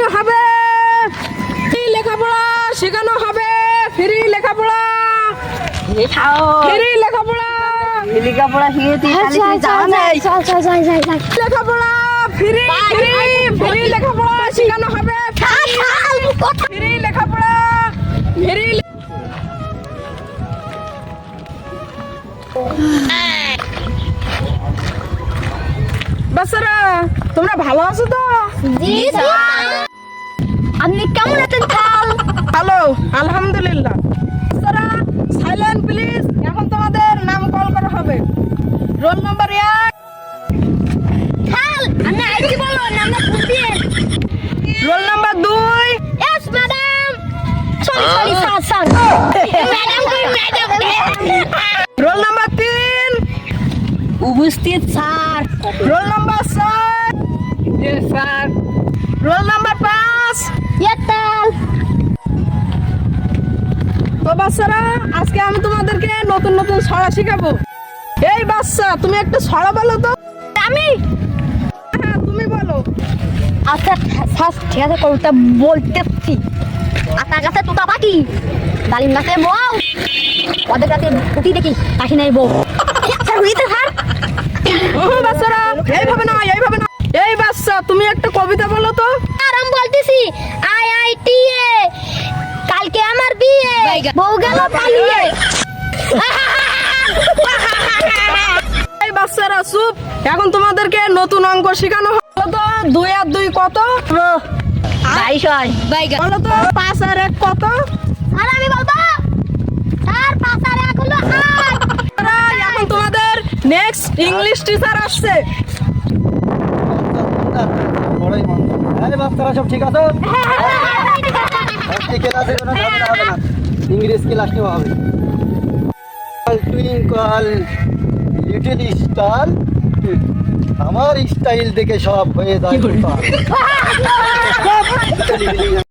শেখানো হবে, ফ্রি লেখাপড়া শেখানো হবে, ফ্রি লেখাপড়া, ফ্রি লেখাপড়া, লেখাপড়া শিখেছি লেখাপড়া ফ্রি, ফ্রি, ফ্রি লেখাপড়া শেখানো হবে, ফ্রি লেখাপড়া, ফ্রি। বাচ্চারা তোমরা ভালো আছো তো? আপনি কেমন আছেন খাল? হ্যালো, আলহামদুলিল্লাহ। বাচ্চারা সাইলেন্ট প্লিজ। এখন তোমাদের নাম কল করা হবে। রোল নাম্বার 1, খাল আপনি আইডি বলো নামটা খুঁজিয়ে। Roll number 2, yes madam. Sorry sir madam roll number 3, উপস্থিত sir. Roll number 4, sir roll number 5। ইয়েতাল তো বাচ্চারা আজকে আমি তোমাদেরকে নতুন নতুন ছড়া শেখাবো। এই বাচ্চা তুমি একটা ছড়া বলো তো। আমি হ্যাঁ তুমি বলো। আচ্ছা ফার্স্ট ঠিক আছে কবিতা বলতেছি। আতা গাছে তোতা পাখি, ডালিম গাছে বউ, ওদের কাছে পুঁটি দেখি কাশি নাই বউ। স্যার বুঝতে স্যার? বাচ্চারা এইভাবে না, এইভাবে না। এই বাচ্চা তুমি একটা কবিতা বলো তো। আর আমি বলতেছি IITA কালকে আমার বিয়ে, বউ গেল পালিয়ে। এই বাচ্চারা চুপ। এখন তোমাদেরকে নতুন অঙ্ক শেখানো হলো তো। 2 আর 2 কত? 250 বলো তো 5 আর 1 কত? আর আমি বলবো স্যার 5 আর 1 হলো 8। এখন তোমাদের নেক্সট ইংলিশ টিচার আসছে। বাচ্চারা সব ঠিক আছে? আজকে ক্লাসে কোনো ঝামেলা হবে না, ইংরেজ ক্লাস নেওয়া হবে। টুইঙ্কল লিটল স্টার, আমার স্টাইল দেখে সব হয়ে যায়।